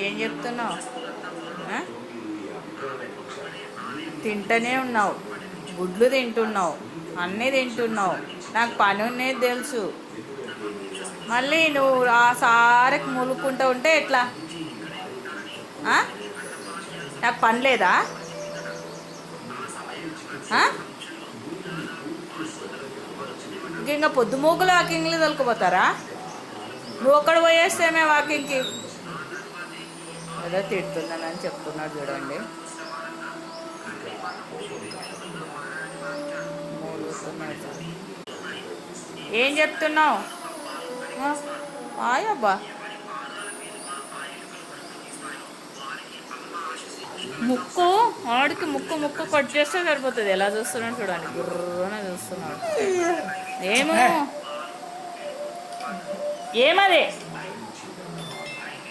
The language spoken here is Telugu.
ఏం చెప్తున్నావు? తింటూనే ఉన్నావు, గుడ్లు తింటున్నావు, అన్నీ తింటున్నావు. నాకు పని ఉన్నది తెలుసు. మళ్ళీ నువ్వు ఆ సారికి ములుక్కుంటూ ఉంటే ఎట్లా? నాకు పని లేదా? ఇంకా పొద్దుమూకులు వాకింగ్లు తొలుకుపోతారా? నువ్వు ఒక్కడ పోయేస్తేనే వాకింగ్కి. ఏదో తిడుతున్నానని చెప్తున్నాడు చూడండి. ఏం చెప్తున్నావు? ఆయబ్బా, ముక్కు ఆడికి ముక్కు ముక్కు కట్ చేస్తే సరిపోతుంది. ఎలా చూస్తున్నాడు చూడండి, గుర్రనే చూస్తున్నాడు. ఏమో ఏమది